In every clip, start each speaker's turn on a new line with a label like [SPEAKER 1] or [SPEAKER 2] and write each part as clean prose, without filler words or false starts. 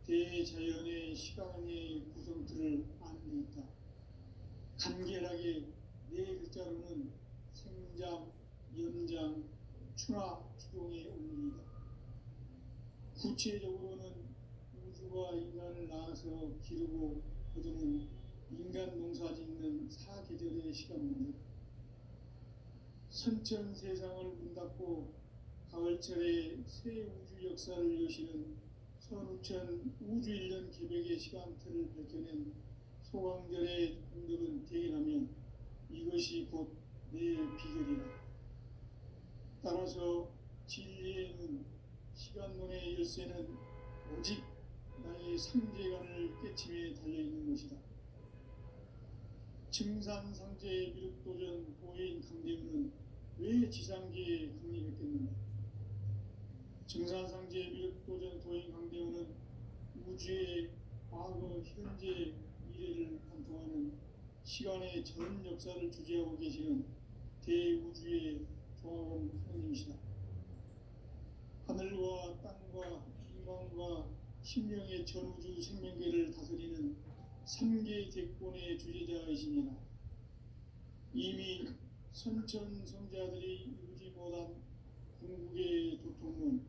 [SPEAKER 1] 대자연의 시간의 구성틀을 아는 데 있다. 간결하게 네 글자로는 생장, 연장, 추나 추동의 원리이다. 구체적으로는 우주가 인간을 낳아서 기르고 거두는 인간 농사 짓는 사계절의 시간 문제다. 선천 세상을 문 닫고 가을철에 새 우주 역사를 여시는 선우천 우주일년 개벽의 시간틀을 밝혀낸 소강절의 공덕은 대견하면 이것이 곧 내 비결이다. 따라서 진리에는 시간론의 열쇠는 오직 나의 상제관을 깨침에 달려있는 것이다. 증산상제의 미륵도전 보혜인 강대우는 왜 지상계에 강림했겠는가? 증산상제의 미륵도전 도인 강대우는 우주의 과거, 현재, 미래를 관통하는 시간의 전 역사를 주재하고 계시는 대우주의 조화원 하느님이시다. 하늘과 땅과 인간과 신명의 전우주 생명계를 다스리는 3개 대권의 주제자이시니라. 이미 선천성자들이 의지보단 궁극의 도통은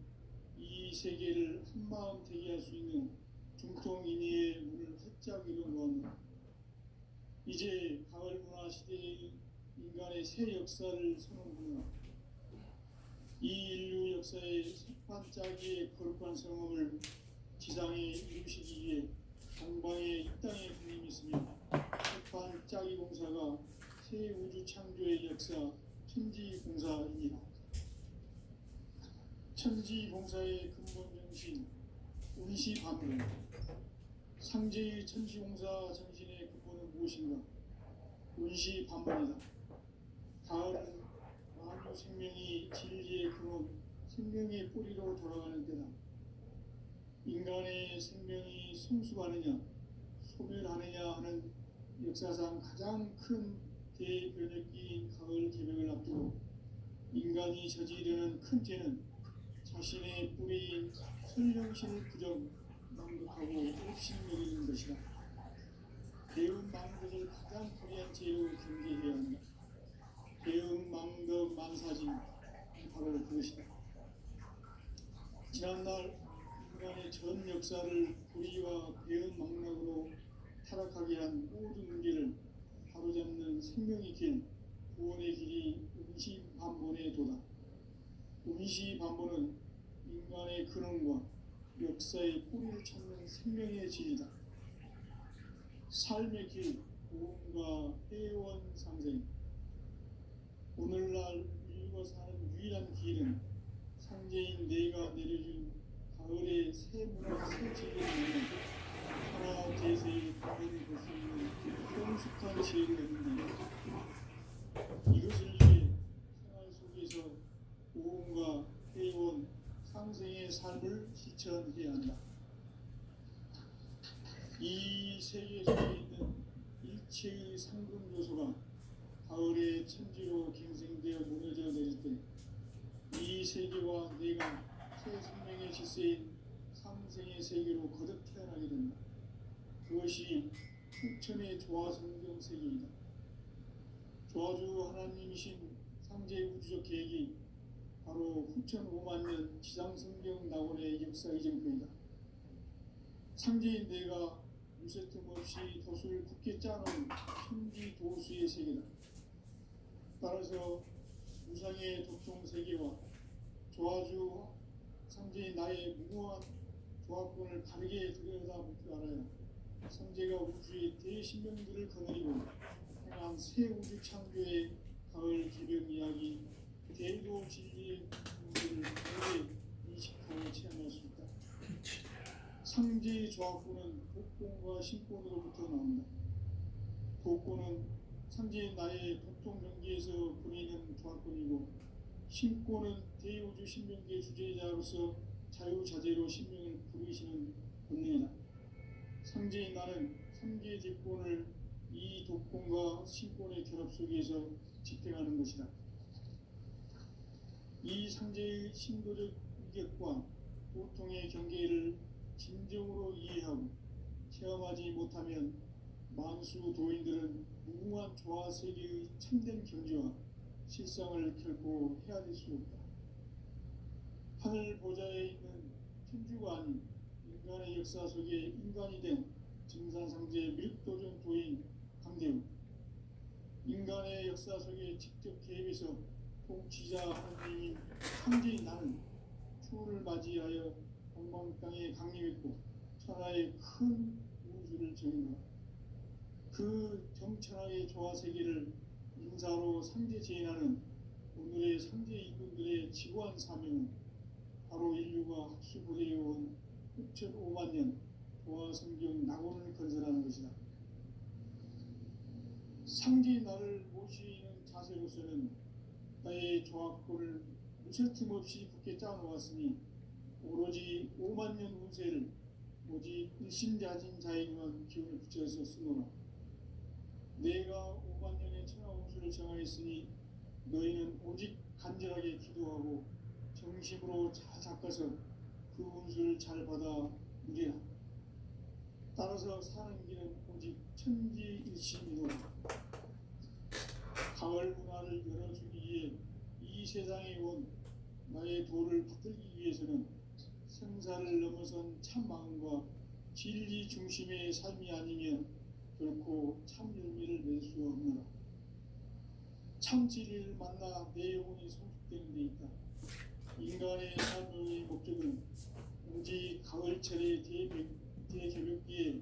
[SPEAKER 1] 이 세계를 한마음 되게 할 수 있는 중통인의의 문을 활짝 열어놓았노라. 이제 가을 문화 시대의 인간의 새 역사를 선언하노라. 이 인류 역사의 석판짜기의 거룩한 성험을 지상에 이루시기 위해 동방의 이 땅에 군림했으며 석판짜기 공사가 새 우주 창조의 역사 천지공사입니다. 천지공사의 근본 정신 운시반문. 상제의 천지공사 정신의 근본은 무엇인가? 운시반문이다. 가을은 만유 생명이 진리의 근원, 생명의 뿌리로 돌아가는 때다. 인간의 생명이 성숙하느냐, 소멸하느냐 하는 역사상 가장 큰 대변혁기인 가을 개벽을 앞두고 인간이 저지르는 큰 죄는 자신의 뿌리인 설령신을 부정, 망극하고 옵신여기는 것이다. 배운 망덕을 가장 불의한 죄로 경계해야 한다. 배운 망덕 만사진 바로 그것이다. 지난날 인간의 전 역사를 불의와 배은 망락으로 타락하게 한 모든 문제를 바로잡는 생명의 길, 구원의 길이 운시반본의 도다. 운시반본은 인간의 근원과 역사의 뿌리를 찾는 생명의 진리다. 삶의 길, 구원과 회원 상생. 오늘날 인류가 사는 유일한 길은 상제인 내가 내려준 가을의 새 문화, 새 진리를 하나 대세의 답을 볼 수 있는 성숙한 지혜를 얻는다. 이것을 위해 생활 속에서 구원과 회원, 상생의 삶을 실천해야 한다. 이 세계 속에 있는 일체의 상금 요소가 가을의 천지로 갱생되어 무너져 내릴 때 이 세계와 내가 새 생명의 질서인 상생의 세계로 거듭 태어나게 된다. 그것이 풍천의 조화성경 세계이다. 조화주 하나님이신 상제의 우주적 계획이 바로 후천 5만 년 지상성경 낙원의 역사 이정표이다. 상제인 내가 유세틈 없이 돛을 굳게 짜놓은 천지 도수의 세계다. 따라서 무상의 독종 세계와 조화주 상제인 나의 무모한 조합권을 다르게 들여다볼 줄 알아야 상제가 우주의 대신명들을 거느리고 행한 새 우주 창조의 가을 개벽 이야기, 대도 진리의 문제를 다르게 인식하고 체험할 수 있다. 상제의 조합권은 복권과 신권으로부터 나온다. 복권은 상제인 나의 도통 경계에서 보이는 조합권이고, 신권은 대우주 신명계 주제자로서 자유자재로 신명을 부르시는 본능이다. 상제인 나는 3개 대권을 이 독권과 신권의 결합 속에서 집행하는 것이다. 이 상제의 신도적 위격과 보통의 경계를 진정으로 이해하고 체험하지 못하면 만수 도인들은 무궁한 조화 세계의 참된 경지와 실상을 결코 헤아릴 수 없다. 하늘 보좌에 있는 천주가 아닌 인간의 역사 속에 인간이 된 증산상제 미륵도전 도인 강대우, 인간의 역사 속에 직접 개입해서 통치자 하느님인 상제인 나는 추후를 맞이하여 동방 땅에 강림했고 천하의 큰 우주를 정인다. 그 정천하의 조화 세계를 인사로 상제 제인하는 오늘의 상제 인군들의 지구한 사명은 바로 인류가 학수부대해온 6,500만 년 조화 성경 낙원을 건설하는 것이다. 상제 나를 모시는 자세로서는 나의 조화권을 무쇠 틈 없이 굳게 짜놓았으니 오로지 5만 년 운세를 오직 일심자진 자에게만 기운을 붙여서 쓰노라. 내가 5만 년의 천하 운수를 정하였으니 너희는 오직 간절하게 기도하고 정심으로 잘 닦아서 그 운수를 잘 받아 누리라. 따라서 사는 길은 오직 천지일심이노라. 가을 문화를 열어주기 위해 이 세상에 온 나의 도를 붙들기 위해서는 생사를 넘어선 참 마음과 진리 중심의 삶이 아니면 결코 참 열매를 낼 수 없노라. 참 진리를 만나 내 영혼이 성숙되는 데 있다. 인간의 삶의 목적은 오직 가을철의 대개벽기에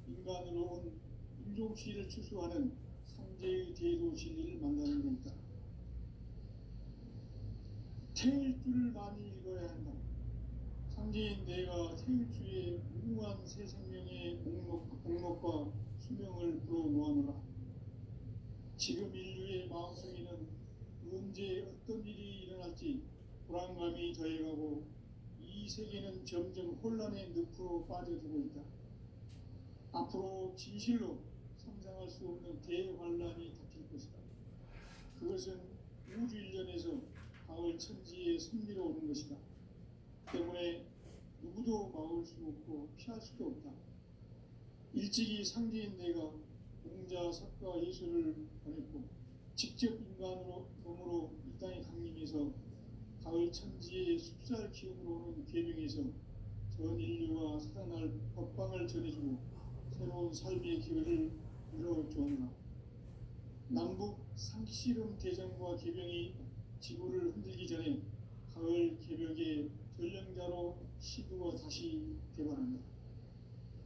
[SPEAKER 1] 인간으로 온 인종시를 추수하는 상제의 대도 진리를 만나는 데 있다. 태일 줄을 많이 읽어야 한다. 상제인 내가 태일주의 무궁한 새 생명의 목록과 수명을 불어놓아노라. 지금 인류의 마음속에는 언제 어떤 일이 일어날지 불안감이 더해가고 이 세계는 점점 혼란의 늪으로 빠져들고 있다. 앞으로 진실로 상상할 수 없는 대환란이 닥칠 것이다. 그것은 우주 일련에서 가을 천지의 승리로 오는 것이다. 때문에 누구도 막을 수 없고 피할 수도 없다. 일찍이 상제인 내가 공자, 석가, 예수를 보냈고 직접 인간으로 몸으로 이 땅에 강림해서 가을 천지의 숲살 기운으로 오는 계명에서 전 인류가 살아날 법방을 전해주고 새로운 삶의 기회를 이뤄주었나. 남북 상씨름 대전과 개병이 지구를 흔들기 전에 가을 개벽의 전령자로 시구가 다시 개발한다.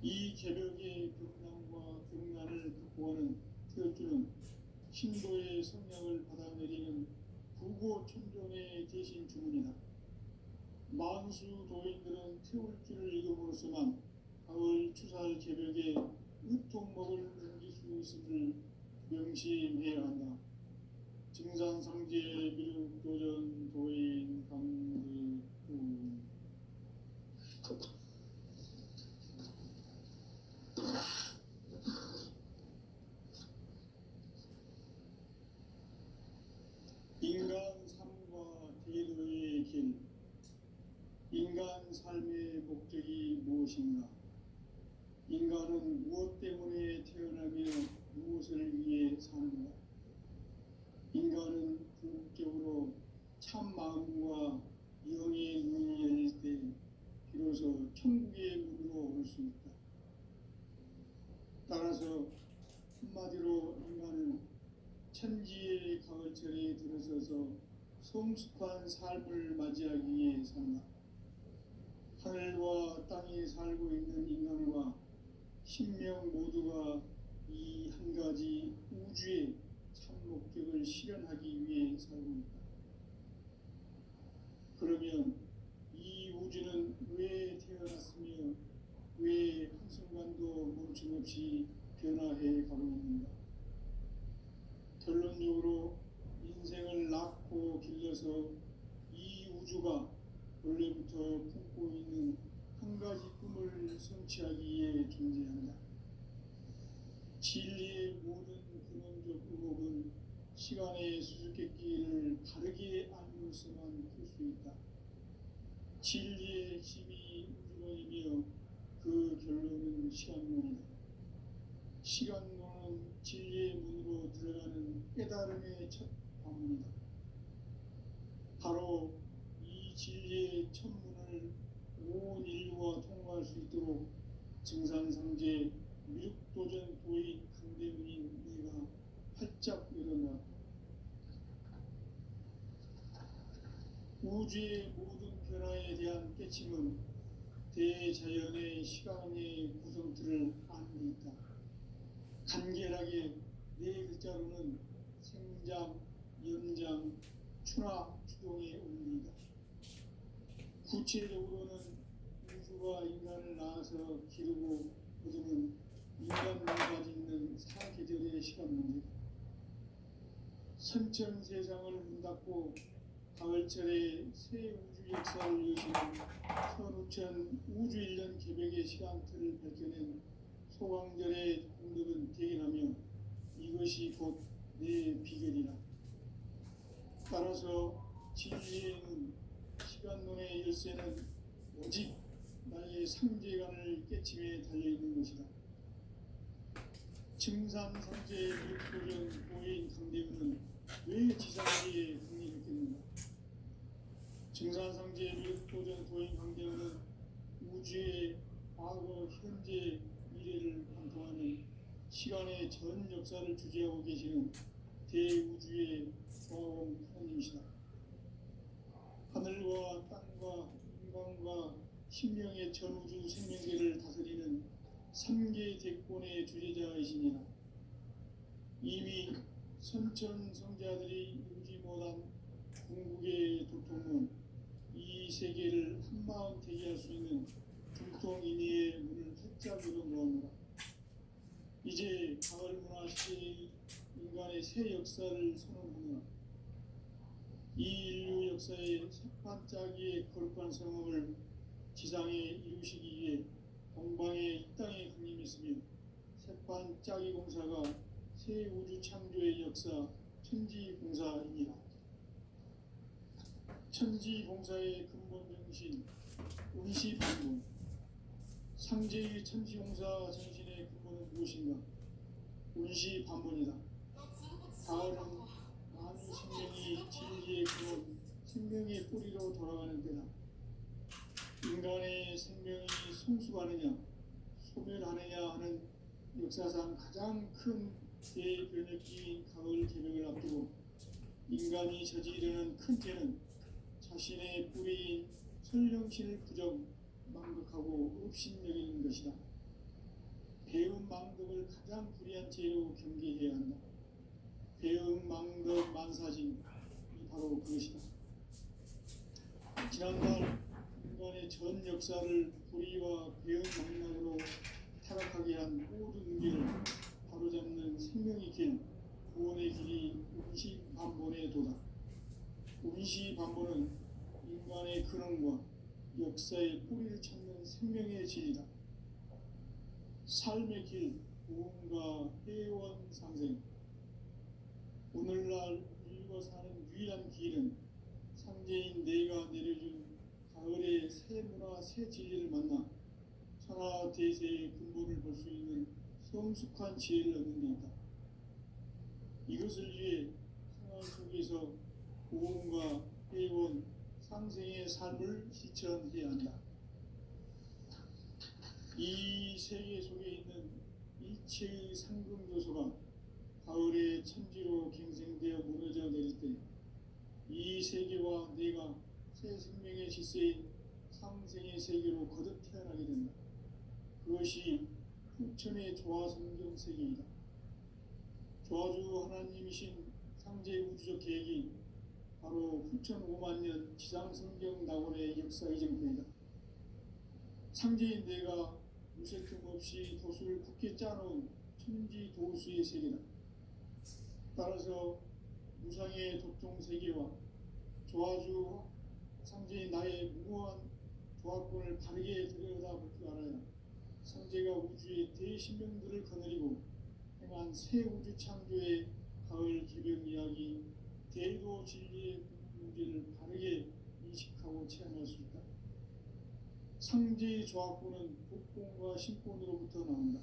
[SPEAKER 1] 이 개벽의 경남과 경난을 극복하는 태어주는 신도의 성량을 받아내리는 부고 천종의 대신 주문이다. 만수 도인들은 태울주를 읽음으로써만 가을 추살 개벽에 으통목을 넘길 수 있음을 명심해야 한다. 증산상제 미륵도전 도인 강대우. 인간 삶과 대도의 길. 인간 삶의 목적이 무엇인가? 인간은 무엇 때문에 태어나며 무엇을 위해 사는가? 인간은 궁극적으로 참 마음과 영의 눈이 열릴 때 비로소 천국의 문으로 올 수 있다. 따라서 한마디로 인간은 천지의 가을철에 들어서서 성숙한 삶을 맞이하기 위해 산다. 하늘과 땅에 살고 있는 인간과 신명 모두가 이 한 가지 우주의 참 목적을 실현하기 위해 살고 있다. 그러면 이 우주는 왜 태어났으며 왜 한순간도 멈춤없이 변화해 가고 있는가? 결론적으로 인생을 낳고 길러서 이 우주가 원래부터 품고 있는 한 가지 꿈을 성취하기 위해 존재한다. 진리의 모든 근원적 의목은 시간의 수수께끼를 바르게 알므로서만 풀 수 있다. 진리의 핵심이 우주론이며 그 결론은 시간론이다. 시간론은 진리의 문으로 들어가는 깨달음의 첫 방문이다. 바로 이 진리의 첫 문을 온 인류가 통과할 수 있도록 증산상제 미륵도전 도인 강대문인 내가 활짝 열어놓았다. 우주의 모든 변화에 대한 깨침은 대자연의 시간의 구성틀을 아는 데 있다. 간결하게 네 글자로는 생장, 연장, 추나 추동의 원리이다. 구체적으로는 우주가 인간을 낳아서 기르고 거두는 인간만 가지는 사계절의 시간문제다. 선천세상을 문닫고 가을철에 새 우주 역사를 여시는 선우천 우주 1년 개백의 시간틀을 밝혀낸 소강절의 공덕은 대견하며 이것이 곧 내 비결이라. 따라서 진리에는 시간론의 열쇠는 오직 나의 상제관을 깨침에 달려있는 것이다. 증산상제 미륵도전 도인 강대문은 왜 지상계에 흥미했겠는가? 증산상제 미륵도전 도인 강대문은 우주의 과거, 현재, 미래를 관통하는 시간의 전 역사를 주재하고 계시는 대우주의 조화원 하나님이시다. 하늘과 땅과 인간과 신명의 전우주 생명계를 다스리는 3개 대권의 주재자이시니라. 이미 선천성자들이 이루지 못한 궁극의 도통은 이 세계를 한마음 되게 할 수 있는 중통인의의 문을 활짝 열어놓았노라. 이제 가을문화 시대의 인간의 새 역사를 선언하노라. 이 인류 역사의 색반짝이의 거룩한 성음을 지상에 이루시기 위해 동방에 이 땅에 강림했으며 색반짝이 공사가 새 우주 창조의 역사 천지공사입니다. 천지공사의 근본 정신 운시반문. 상제의 천지공사 정신의 근본은 무엇인가? 운시반문이다. 가을은 많은 생명이 진리의 근원, 생명의 뿌리로 돌아가는 때다. 인간의 생명이 성숙하느냐 소멸하느냐 하는 역사상 가장 큰 대변혁기인 가을 개벽을 앞두고 인간이 저지르는 큰 죄는 자신의 뿌리인 설령신을 부정, 망극하고 업신여기는 것이다. 배움 망덕을 가장 불의한 죄로 경계해야 한다. 배움 망덕 만사징이 바로 그것이다. 지난날 인간의 전 역사를 불의와 배움 망락으로 타락하게 한 모든 문제를 바로잡는 생명의 길, 구원의 길이 운시반본의 도다. 운시반본은 인간의 근원과 역사의 뿌리를 찾는 생명의 진리다. 삶의 길, 구원과 회원 상생. 오늘날 인류가 사는 유일한 길은 상제인 내가 내려준 가을의 새 문화, 새 진리를 만나 천하 대세의 근본을 볼 수 있는 성숙한 지혜를 얻는 데 있다. 이것을 위해 생활 속에서 구원과 회원, 상생의 삶을 실천해야 한다. 이 세계 속에 있는 일체의 상금 요소가 가을의 천지로 갱생되어 무너져 내릴 때 이 세계와 내가 새 생명의 질서인 상생의 세계로 거듭 태어나게 된다. 그것이 후천의 조화 성경 세계이다. 조화주 하나님이신 상제 우주적 계획이 바로 후천 5만 년 지상 성경 낙원의 역사 이정표이다. 상제인 내가 무쇠틈 없이 도수를 굳게 짜놓은 천지 도수의 세계다. 따라서 무상의 도통 세계와 조화주 상제인 나의 무모한 조화권을 바르게 들여다볼 줄 알아야 상제가 우주의 대신명들을 거느리고 행한 새 우주 창조의 가을 개벽 이야기, 대도 진리의 문제를 바르게 인식하고 체험할 수 있다. 상지 조합구는 복권과 신권으로부터 나온다.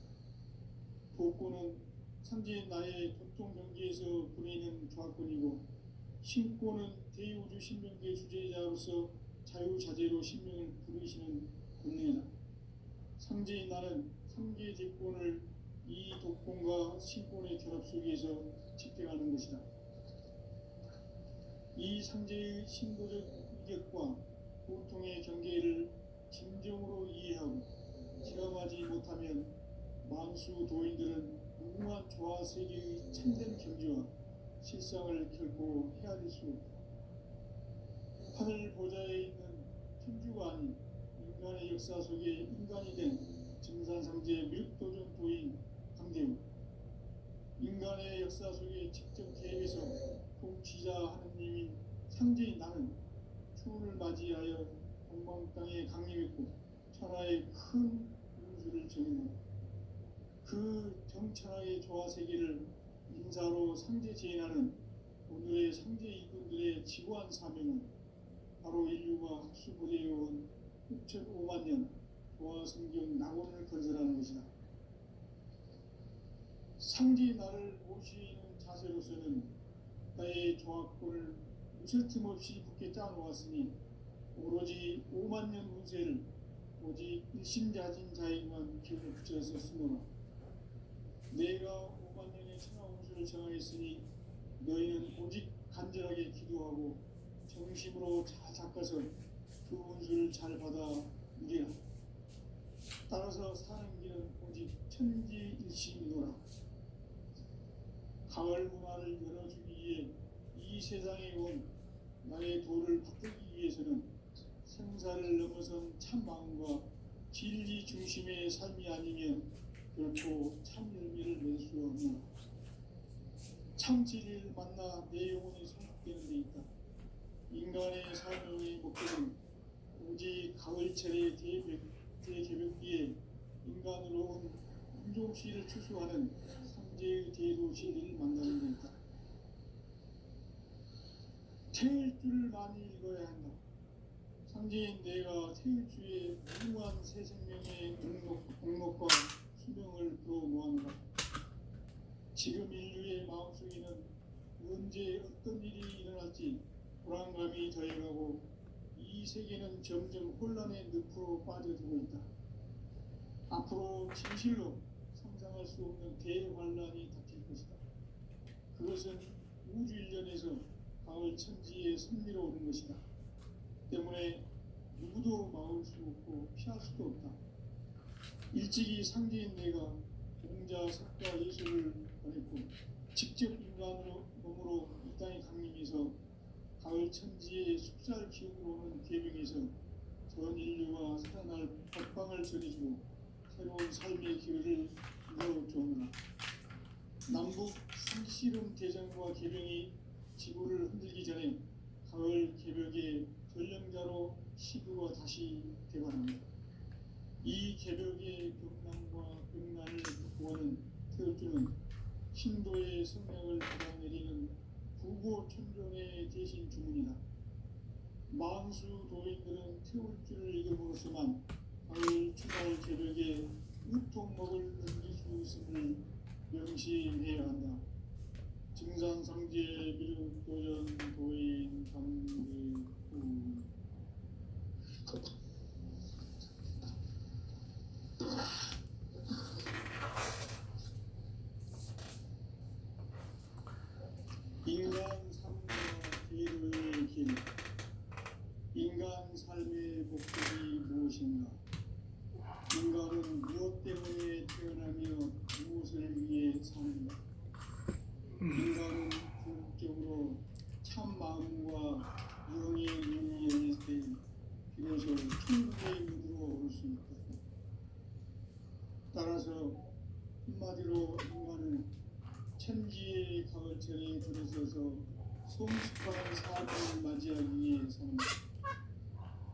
[SPEAKER 1] 복권은 상지 나의 도통 경기에서 부리는 조합권이고, 신권은 대우주 신명계 주제자로서 자유자재로 신명을 부르시는 권능이다. 상지 나는 3개 대권을 이 독권과 신권의 결합 속에서 집행하는 것이다. 이 상제의 신도적 이격과 고통의 경계를 진정으로 이해하고 실험하지 못하면 만수 도인들은 무궁한 조화 세계의 참된 경지와 실상을 결코 헤아릴 수 없다. 하늘 보좌에 있는 천주가 아닌 인간의 역사 속에 인간이 된 증산상제 미륵도전 도인 강대우, 인간의 역사 속에 직접 개입해서 통치자 하느님인 상제인 나는 추운을 맞이하여 동방 땅에 강림했고 천하의 큰 운수를 정했다. 그 정천하의 조화 세계를 인사로 상제 제인하는 오늘의 상제 일꾼들의 지구한 사명은 바로 인류가 학수부대해온 6,5만 년 조화 성경 낙원을 건설하는 것이다. 상제 나를 모시는 자세로서는 나의 조합권을 무쇠틈 없이 굳게 짜놓았으니 오로지 5만 년 운세를 오직 일심자진 자에게만 기운을 붙여서 쓰노라. 내가 5만 년의 천하 운수를 정하였으니 너희는 오직 간절하게 기도하고 정심으로 잘 닦아서 그 운수를 잘 받아 누리라. 따라서 사는 길은 오직 천지일심이노라. 가을 문화를 열어주기 위해 이 세상에 온 나의 도를 받들기 위해서는 생사를 넘어선 참 마음과 진리 중심의 삶이 아니면 결코 참 열매를 낼 수 없노라. 참 진리를 만나 내 영혼이 성숙되는 데 있다. 인간의 삶의 목적은 오직 가을철의 대개벽기에 인간으로 온 인종시를 추수하는 상제의 대도시를 만나는 데 있다. 태일 줄을 많이 읽어야 한다. 상제인 내가 태일주의 무궁한 새 생명의 공목과 수명을 불어모아노라. 지금 인류의 마음속에는 언제 어떤 일이 일어날지 불안감이 더해가고 이 세계는 점점 혼란의 늪으로 빠져들고 있다. 앞으로 진실로 상상할 수 없는 대환란이 닥칠 것이다. 그것은 우주 일련에서 가을 천지에 선미로운 것이다. 때문에 누구도 막을 수 없고 피할 수도 없다. 일찍이 상제인 내가 공자, 석가, 예수를 보냈고 직접 인간으로 몸으로 이 땅에 강림해서 가을 천지의 숲살 기운으로 오는 계명에서 전 인류와 살아날 법방을 전해주고 새로운 삶의 기회를 열어주오느라. 남북 상씨름 대전과 계명이 지구를 흔들기 전에 가을 개벽의 전령자로 시구가 다시 되관합니다. 이 개벽의 경남과 병난을 구하는 태울주는 신도의 성령을 받아내리는 부고천종의 대신 주문이다. 만수 도인들은 태울주를 읽음으로써만 가을 추발 개벽에 우통 먹을 넘길 수 있음을 명시해야 한다. 증산상제 미륵도전 도인 강대우. 인간 삶과 대로의 길. 인간 삶의 목적이 무엇인가? 인간은 무엇 때문에 태어나며 무엇을 위해 사는가? 인간은 궁극적으로 참 마음과 영의 눈이 열릴 때 비로소 천국의 문으로 올 수 있다. 따라서 한마디로 인간은 천지의 가을철에 들어서서 성숙한 삶을 맞이하기 위해 산다.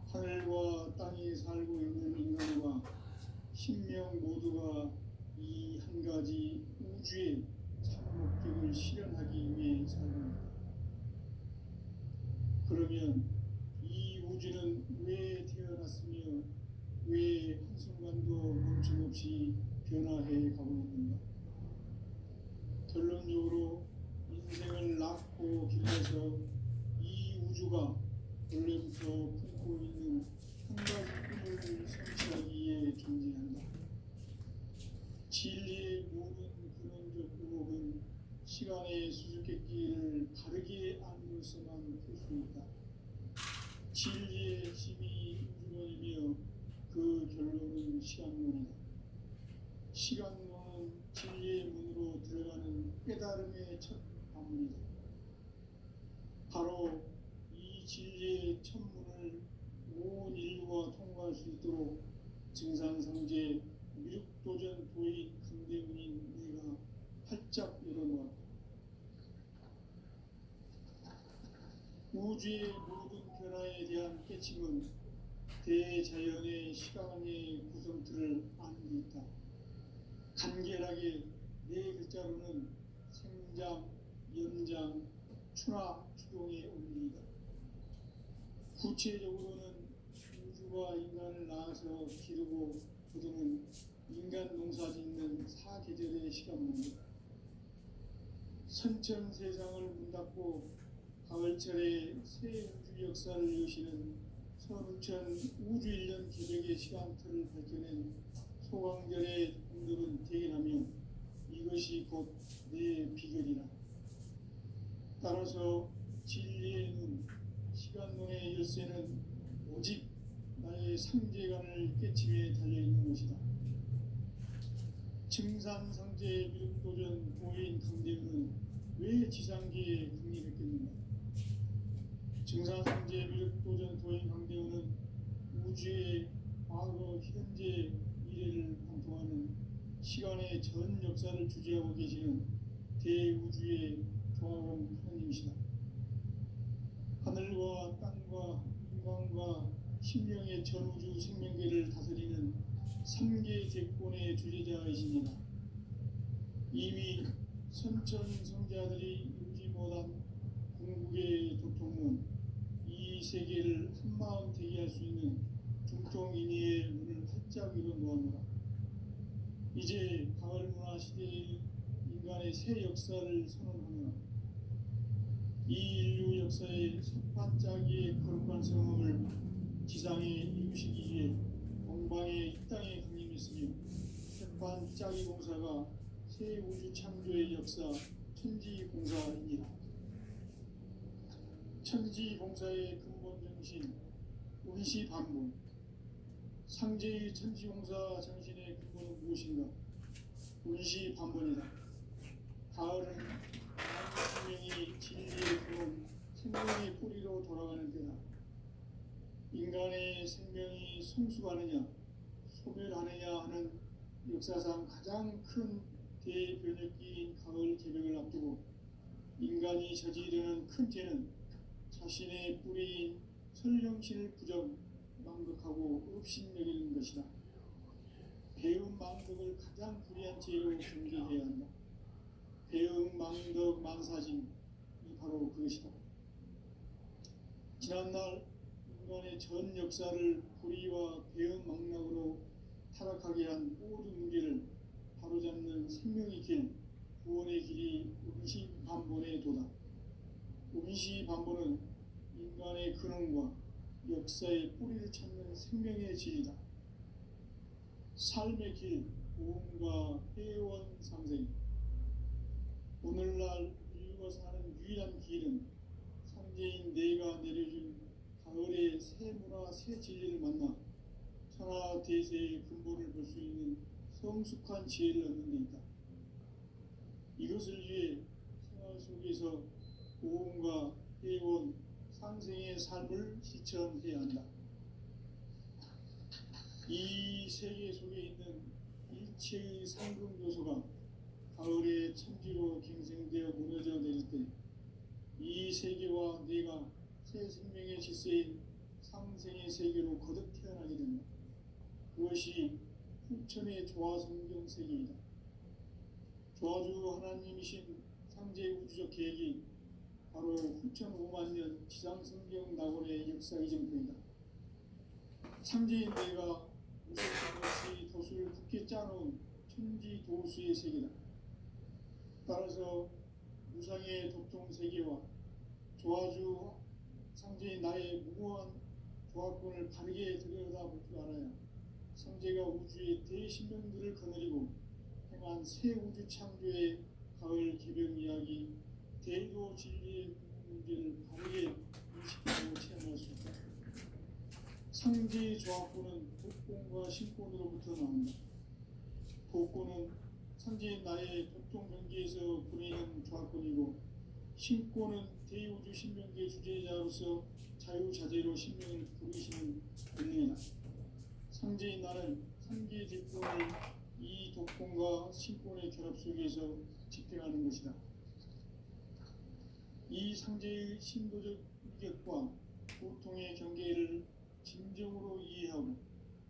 [SPEAKER 1] 하늘과 땅에 살고 있는 인간과 신명 모두가 이 한 가지 우주의 참 목적을 실현하기 위해 살고 있다. 그러면 이 우주는 왜 태어났으며 왜 한순간도 멈춤없이 변화해 가고 있는가? 결론적으로 인생을 낳고 길러서 이 우주가 원래부터 품고 있는 한 가지 꿈을 성취하기에 존재한다. 진리의 모든 근원적 의혹은 시간의 수수께끼를 바르게 알므로서만 풀 수 있다. 진리의 핵심이 우주론이며 그 결론은 시간론이다. 시간론은 진리의 문으로 들어가는 깨달음의 첫 방문이다. 바로 이 진리의 첫 문을 온 인류가 통과할 수 있도록 증산성제 미륵도전 도인 강대문인 내가 활짝 열어놓았다. 우주의 모든 변화에 대한 깨침은 대자연의 시간의 구성틀을 아는 데 있다. 간결하게 네 글자로는 생장, 연장, 추나 추동의 원리이다. 구체적으로는 우주가 인간을 낳아서 기르고 거두는 인간 농사 짓는 사계절의 시간문이다. 선천 세상을 문 닫고 가을철에 새 우주 역사를 여시는 선우천 우주 1년 기백의 시간틀을 밝혀낸 소강절의 공덕은 대견하며 이것이 곧 내 비결이라. 따라서 진리의 눈, 시간론의 열쇠는 오직 나의 상제관을 깨침에 달려있는 것이다. 증산성제 미륵도전 도인 강대문은 왜 지상계에 국립했겠는가? 증산성제 미륵도전 도인 강대문은 우주의 과거, 현재, 미래를 관통하는 시간의 전 역사를 주재하고 계시는 대우주의 조화원 하나님이시다. 하늘과 땅과 인간과 신명의 전우주 생명계를 다스리는 3계 제권의 주제자이시니라. 이미 선천 성자들이 이루지 못한 궁극의 도통은 이 세계를 한마음 되게 할 수 있는 중통인의의 문을 활짝 열어놓았노라. 이제 가을 문화 시대의 인간의 새 역사를 선언하노라. 이 인류 역사의 첫 반짝이의 거룩한 성음을 지상에 이루시기 위해 동방의 이 땅에 강림했으며 첫 반짝이 공사가 새 우주 창조의 역사 천지공사이니라. 천지공사의 근본 정신 운시반본. 상제의 천지공사 정신의 근본은 무엇인가? 운시반본이다. 가을은 생명이 진리의 근원, 생명의 뿌리로 돌아가는 때다. 인간의 생명이 성숙하느냐, 소멸하느냐 하는 역사상 가장 큰 대변혁기인 가을 개벽을 앞두고 인간이 저지르는 큰 죄는 자신의 뿌리인 설령신을 부정, 망덕하고 업신여기는 것이다. 배움 망덕을 가장 불의한 죄로 경계해야 한다. 배움 망덕 망사심이 바로 그것이다. 지난날 인간의 전 역사를 불의와 배움 망락으로 타락하게 한 모든 문제를 바로잡는 생명의 길, 구원의 길이 운시반본의 도다. 운시반본은 인간의 근원과 역사의 뿌리를 찾는 생명의 진리다. 삶의 길, 보험과 회원 상생. 오늘날 인류가 사는 유일한 길은 상제인 내가 내려준 가을의 새 문화, 새 진리를 만나 천하 대세의 근본을 볼 수 있는 성숙한 지혜를 얻는 데 있다. 이것을 위해 생활 속에서 보험과 회원, 상생의 삶을 실천해야 한다. 이 세계 속에 있는 일체의 상금 요소가 가을의 천지로 갱생되어 무너져 내릴 때 이 세계와 내가 새 생명의 질서인 상생의 세계로 거듭 태어나게 된다. 그것이 후천의 조화성경 세계이다. 조화주 하나님이신 상제 우주적 계획이 바로 후천 5만 년 지상성경 낙원의 역사 이정표이다. 상제인 내가 무색점 없이 돛을 굳게 짜놓은 천지 도수의 세계다. 따라서 무상의 도통 세계와 조화주 상제인 나의 무고한 조합권을 바르게 들여다볼 줄 알아야 상제가 우주의 대신명들을 거느리고 행한 새 우주 창조의 가을 개벽 이야기, 대도 진리의 문제를 바르게 인식하고 체험할 수 있다. 상제의 조합권은 독권과 신권으로부터 나온다. 독권은 상제인 나의 도통 경계에서 보내는 조합권이고, 신권은 대우주 신명계 주제자로서 자유자재로 신명을 부르시는 권능이다. 상제인 나는 상계 대권을 이 독권과 신권의 결합 속에서 집행하는 것이다. 이 상제의 신도적 위격과 고통의 경계를 진정으로 이해하고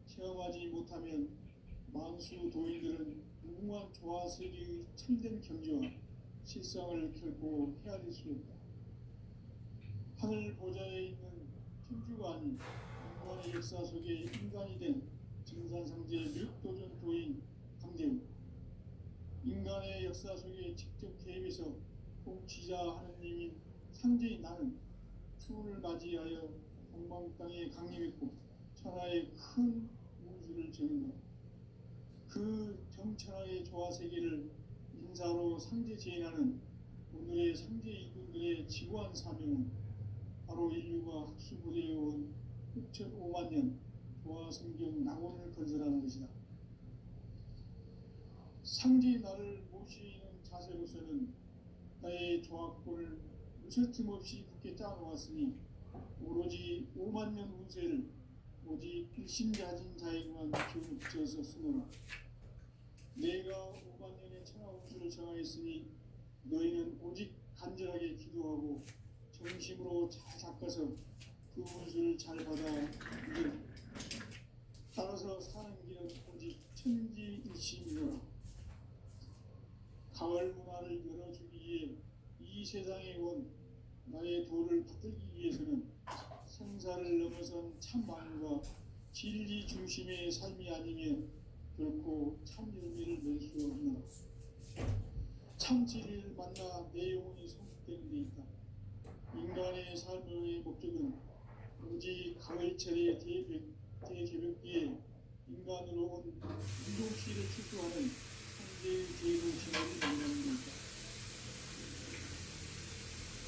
[SPEAKER 1] 체험하지 못하면 만수 도인들은 무궁한 조화세계의 참된 경지와 실상을 결코 헤아릴 수 없다. 하늘 보좌에 있는 천주가 아닌 인간의 역사 속에 인간이 된 증산상제의 묘도전 도인 강대우, 인간의 역사 속에 직접 개입해서 통치자 하느님인 상제인 나는 추운을 맞이하여 동방 땅에 강림했고 천하의 큰 우주를 정인다. 그 정천하의 조화세계를 인사로 상제 제인하는 오늘의 상제 일꾼들의 지구한 사명은 바로 인류가 학수부대해온 6,5만 년 조화성경 낙원을 건설하는 것이다. 상제의 나를 모시는 자세로서는 나의 조합권을 무설틈 없이 굳게 짜놓았으니 오로지 5만 년 운세를 오직 일심자진 자에게만 기운을 붙여서 쓰노라. 내가 5만 년의 천하 운수를 정하였으니 너희는 오직 간절하게 기도하고 정심으로 잘 닦아서 그 운수를 잘 받아 이겨라. 따라서 사는 길은 오직 천지일심이노라. 가을 문화를 열어주기 위해 이 세상에 온 나의 도를 받들기 위해서는 생사를 넘어선 참마음과 진리 중심의 삶이 아니면 결코 참 열매를 낼 수 없노라. 참 진리를 만나 내 영혼이 성숙되는 데 있다. 인간의 삶의 목적은 오직 가을철의 대개벽기에 인간으로 온 인종시를 추구하는 상제의 제일의 진화를 만나는 데 있다.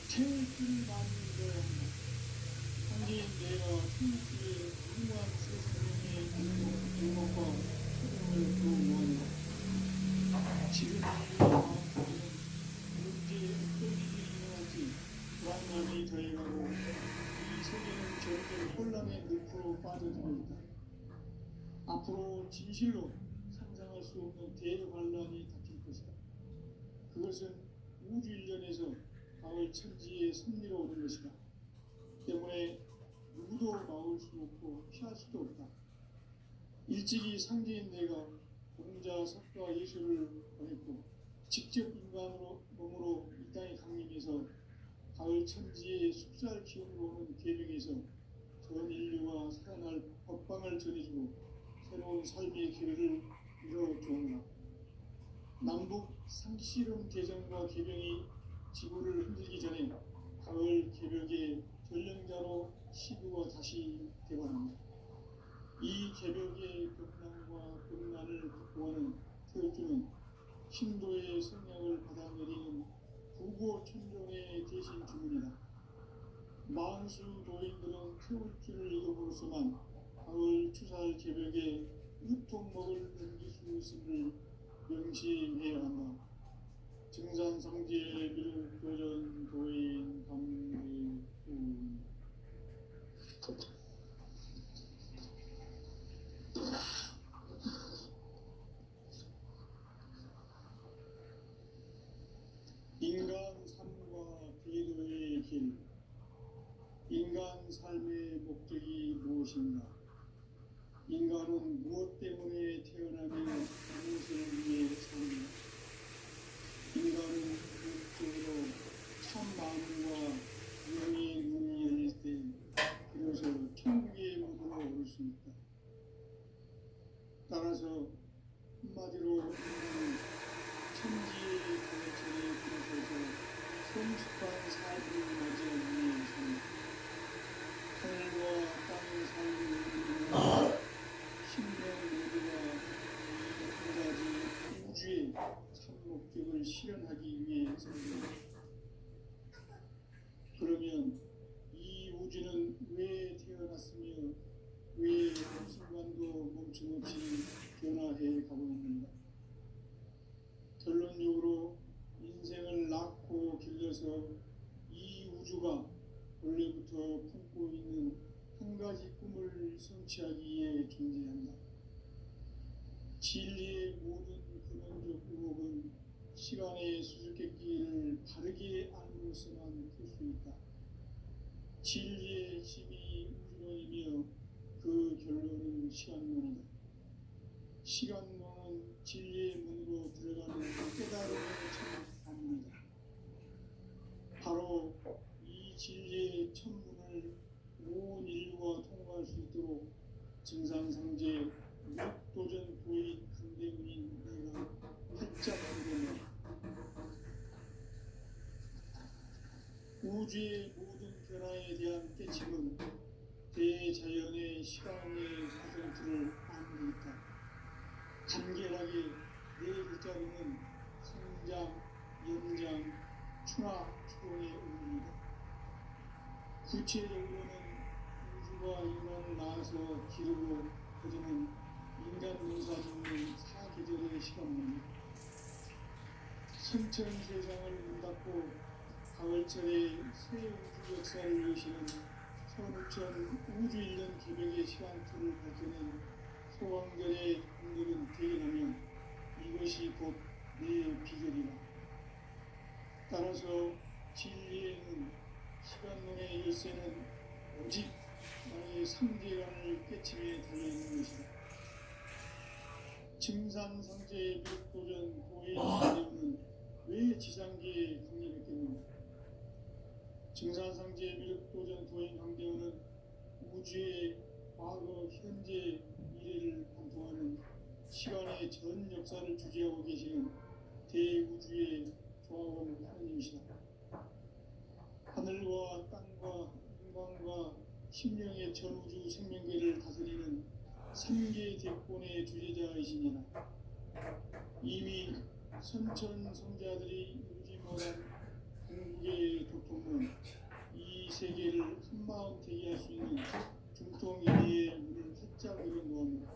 [SPEAKER 1] 태울줄을 만들어야 한다. 상제인 내가 태울줄의 무궁한 새 생명의 행복과 소명을 도모한다. 지금 인류의 마음속에는 언제 어떤 일이 일어날지 불안감이 더해가고 이 세계는 점점 혼란의 늪으로 빠져들고 있다. 앞으로 진실로 상상할 수 없는 대환란이 닥칠 것이다. 그것은 우주 일련에서 가을 천지의 섭리로 오는 것이다. 때문에 누구도 막을 수 없고 피할 수도 없다. 일찍이 상제인 내가 공자, 석가, 예수를 보냈고 직접 인간으로 몸으로 이 땅에 강림해서 가을 천지의 숲살 기운으로 오는 계명에서 전 인류가 살아날 법방을 전해주고 새로운 삶의 기회를 이뤄주었노라. 남북 상씨름 개정과 개병이 지구를 흔들기 전에 가을 개벽의 전령자로 시구가 다시 되관합니다. 이 개벽의 벽난과 벽난을 극복하는 태울주는 신도의 성령을 받아내리는 부고 천종의 대신 주문이다. 만수 도인들은 태울주를 이름으로서만 가을 추살 개벽에 으통목을 넘길 수 있음을 명시해야 한다. 증산상제 묘도전 도인 강대우. 인간 삶과 대도의 길. 인간 삶의 목적이 무엇인가? 인간은 무엇 때문에 태어나며 무엇을 위해 사는가? 인간은 궁극적으로 참 마음과 영의 눈이 열릴 때 비로소 천국의 무도로 오를 수 있다. 우주의 참 목적을 실현하기 위해서입니다. 그러면 이 우주는 왜 태어났으며 왜 한순간도 멈춤없이 변화해 가고 있는가? 결론적으로 인생을 낳고 길러서 이 우주가 원래부터 품고 있는 한 가지 꿈을 성취하기 위해 존재한다. 진리의 모든 근원적 의혹은 시간의 수수께끼를 바르게 알므로서만 풀 수 있다. 진리의 힘이 우주론이며 그 결론은 시간론이다. 시간론은 진리의 문으로 들어가는 깨달음의 천문이다. 바로 이 진리의 천문을 온 인류가 통과할 수 있도록 증산상제 육도전 도인 강대문인 내가 활짝 열어놓은 우주의 모든 변화에 대한 깨침은 대자연의 시간의 사정틀을 안고 있다. 간결하게 네 글자로는 성장, 연장, 추나 추동의 의미이다. 구체적으로는 우주가 인간을 낳아서 기르고 거두는 인간 농사 짓는 사계절의 시간입니다. 선천 세상을 문 닫고 가을철의 새 우주 역사를 여시는 선우천 우주 1년 개벽의 시간틀을 밝혀낸 소왕절의 공들은 대견하며 이것이 곧 내 비결이다. 따라서 진리에는 시간론의 열쇠는 오직 나의 상계관을 깨침에 달려있는 것이다. 증산상제의 벽도전 도의 강대문은 왜 지상계에 강림했겠는가? 증산상제의 미륵도전 도인 강대원은 우주의 과거, 현재, 미래를 관통하는 시간의 전 역사를 주재하고 계시는 대우주의 조화원 하나님이시다. 하늘과 땅과 인간과 심령의 전우주 생명계를 다스리는 3개 대권의 주제자이시니라. 이미 선천 성자들이 이루지 못한 궁극의 도통은 이 세계를 한마음 되게 할 수 있는 중통이의 문을 활짝 열어놓았노라.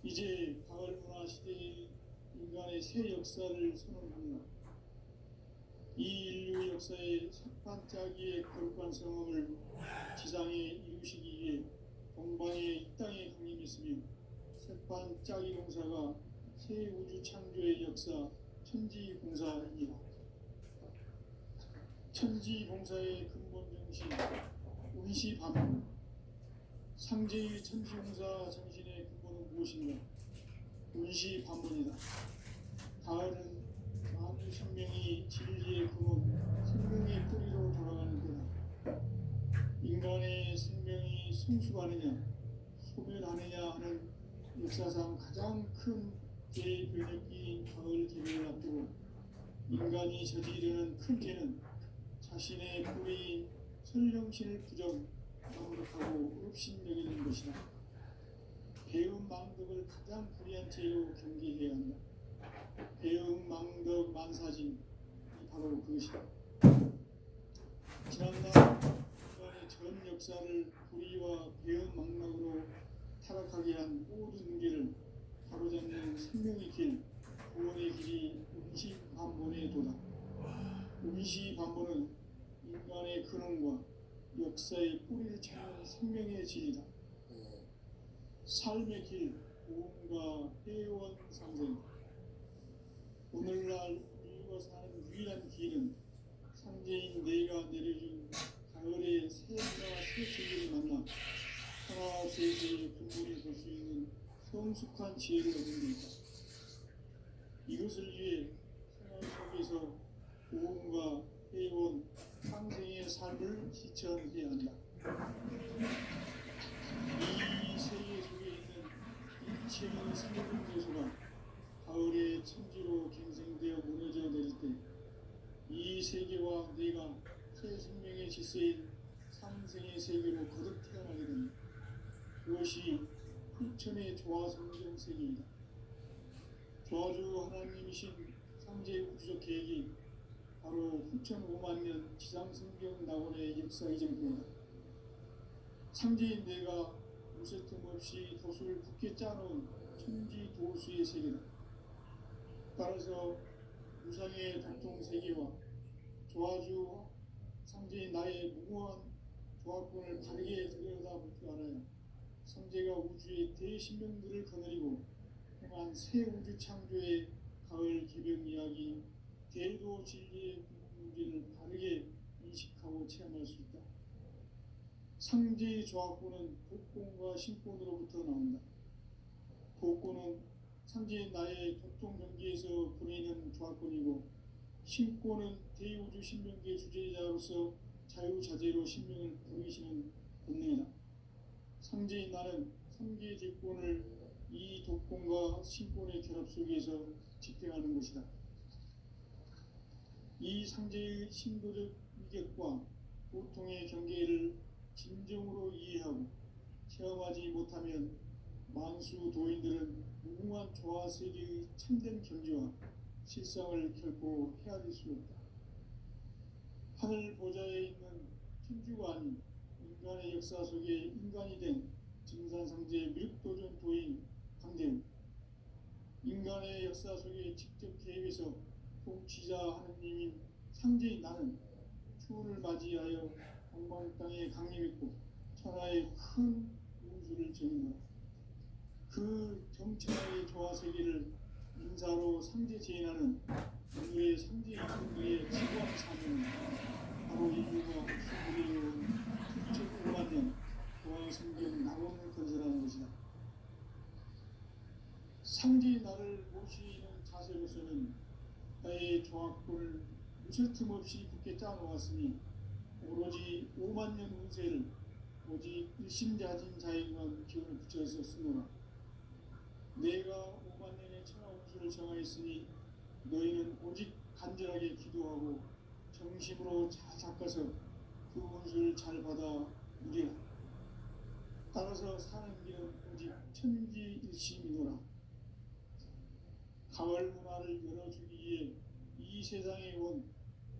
[SPEAKER 1] 이제 가을 문화 시대의 인간의 새 역사를 선언합니다. 이 인류 역사의 첫 반짝이의 거룩한 성험을 지상에 이루시기 위해 동방의 이 땅에 강림했으며 새반짝이 공사가 새 우주 창조의 역사 천지공사이니라. 천지공사의 근본 정신 운시반문. 상제의 천지공사 정신의 근본은 무엇인가? 운시반문이다. 가을은 만유 생명이 진리의 근원, 생명의 뿌리로 돌아가는 때다. 인간의 생명이 성숙하느냐, 소멸하느냐 하는 역사상 가장 큰 대변혁기인 가을 개벽을 앞두고 인간이 저지르는 큰 죄는 자신의 뿌리인 설령신을 부정, 망독하고 업신여기는 것이다. 배움 망덕을 가장 불의한 죄로 경계해야 한다. 배움 망덕 만사진이 바로 그것이다. 지난날 인간의 전 역사를 불의와 배움 망덕으로 타락하게 한 모든 문제를 바로잡는 생명의 길, 구원의 길이 운시반본에 도다. 운시반본은 인간의 근원과 역사의 뿌리를 찾는 생명의 진리다. 삶의 길, 고음과 회원 상생. 오늘날 우리가 사는 유일한 길은 상제인 내가 내려준 가을의 새 문화와 새 세계를 만나 하나 세계의 근본을 볼 수 있는 성숙한 지혜를 얻는 것이다. 이것을 위해 생활 속에서 고음과 회원 상생의 삶을 실천해야 한다. 이 세계 속에 있는 일체의 생명 요소가 가을의 천지로 갱생되어 무너져 내릴 때 이 세계와 내가 새 생명의 질서인 상생의 세계로 거듭 태어나게 됩니다. 그것이 풀천의 조화 성경 세계이다. 조화 조화주 하나님이신 상제 우주적 계획이 바로 후천 5만 년 지상성경 낙원의 역사 이전입니다. 상제인 내가 무쇠 틈 없이 돛을 굳게 짜놓은 천지 도수의 세계다. 따라서 무상의 독종 세계와 조화주 상제인 나의 무모한 조합권을 바르게 들여다볼 줄 알아야 상제가 우주의 대신명들을 거느리고 행한 새 우주 창조의 가을 개벽 이야기, 대도 진리의 문제를 바르게 인식하고 체험할 수 있다. 상제의 조합권은 복권과 신권으로부터 나온다. 복권은 상제인 나의 독종 경계에서 보내는 조합권이고, 신권은 대우주 신명계 주제자로서 자유자재로 신명을 부르시는 본능이다. 상제인 나는 3개 대권을 이 독권과 신권의 결합 속에서 집행하는 것이다. 이 상제의 신도적 위격과 고통의 경계를 진정으로 이해하고 체험하지 못하면 만수 도인들은 무궁한 조화 세계의 참된 경지와 실상을 결코 헤아릴 수 없다. 하늘 보좌에 있는 천주가 아닌 인간의 역사 속에 인간이 된 증산상제 미륵도전 도인 강대우, 인간의 역사 속에 직접 개입해서 통치자 하느님인 상제인 나는 추운을 맞이하여 방방 땅에 강림했고 천하의 큰 운수를 정인하라. 그 정천하의 조화 세계를 인사로 상제 제인하는 오늘의 상제 이분들의 지구한 사명은 바로 인류가 수고해온 9,5만 년 조화 성경 낙원을 건설하는 것이다. 상제인 나를 모시는 자세로서는 나의 조합권을 무쇠 틈 없이 굳게 짜놓았으니 오로지 5만 년 운세를 오직 일심자진 자에게만 기운을 붙여서 쓰노라. 내가 5만 년의 천하 운수를 정하였으니 너희는 오직 간절하게 기도하고 정심으로 잘 닦아서 그 운수를 잘 받아 누리라. 따라서 사는 길은 오직 천지일심이노라. 가을 문화를 열어주기 위해 이 세상에 온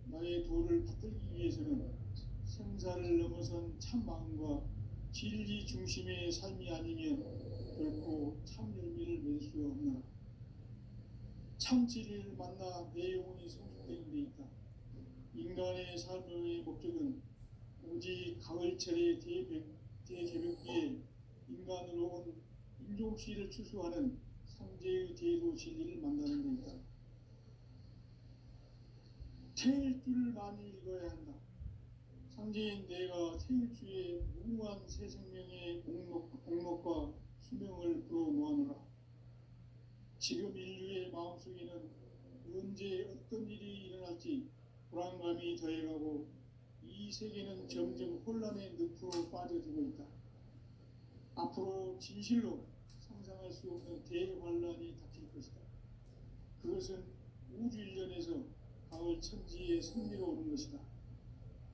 [SPEAKER 1] 나의 도를 받들기 위해서는 생사를 넘어선 참 마음과 진리 중심의 삶이 아니면 결코 참 열매를 맺을 수 없노라. 참 진리를 만나 내 영혼이 성숙되는 데 있다. 인간의 삶의 목적은 오직 가을철의 대개벽기에 인간으로 온 인종씨를 추수하는 상제의 대도 진리를 만나는 데 있다. 태일 줄을 많이 읽어야 한다. 상제인 내가 태일주의 무궁한 새 생명의 공목과 수명을 불어모아노라. 지금 인류의 마음속에는 언제 어떤 일이 일어날지 불안감이 더해가고 이 세계는 점점 혼란의 늪으로 빠져들고 있다. 앞으로 진실로 상상할 수 없는 대환란이 닥칠 것이다. 그것은 우주 일련에서 가을 천지의 승리로 오는 것이다.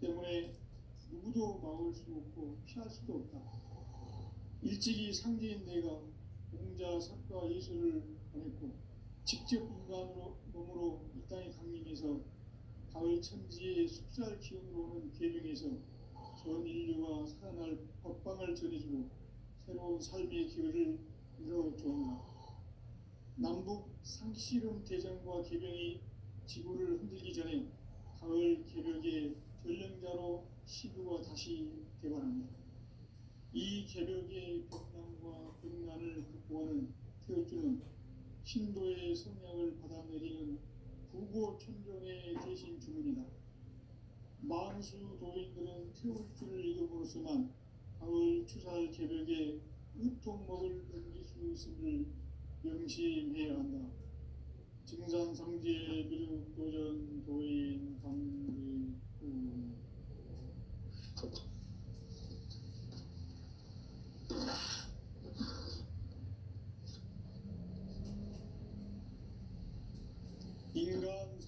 [SPEAKER 1] 때문에 누구도 막을 수 없고 피할 수도 없다. 일찍이 상제인 내가 공자, 석가, 예수를 보냈고 직접 인간으로 몸으로 이 땅에 강림해서 가을 천지의 숲살 기운으로 오는 계명에서 전 인류가 살아날 법방을 전해주고 새로운 삶의 기회를 이뤄주었다. 남북 상씨름 대전과 개병이 지구를 흔들기 전에 가을 개벽의 전령자로 시부가 다시 개발합니다. 이 개벽의 벽난과 벽난을 극복하는 태울주는 신도의 성량을 받아내리는 구고천존의 대신 주문이다. 만수 도인들은 태울주를 읽음으로써만 가을 추살 개벽에 의통목을 넘길 수 있음을 명심해야 한다. 증산상제 미륵도전 도인 강대우. 인간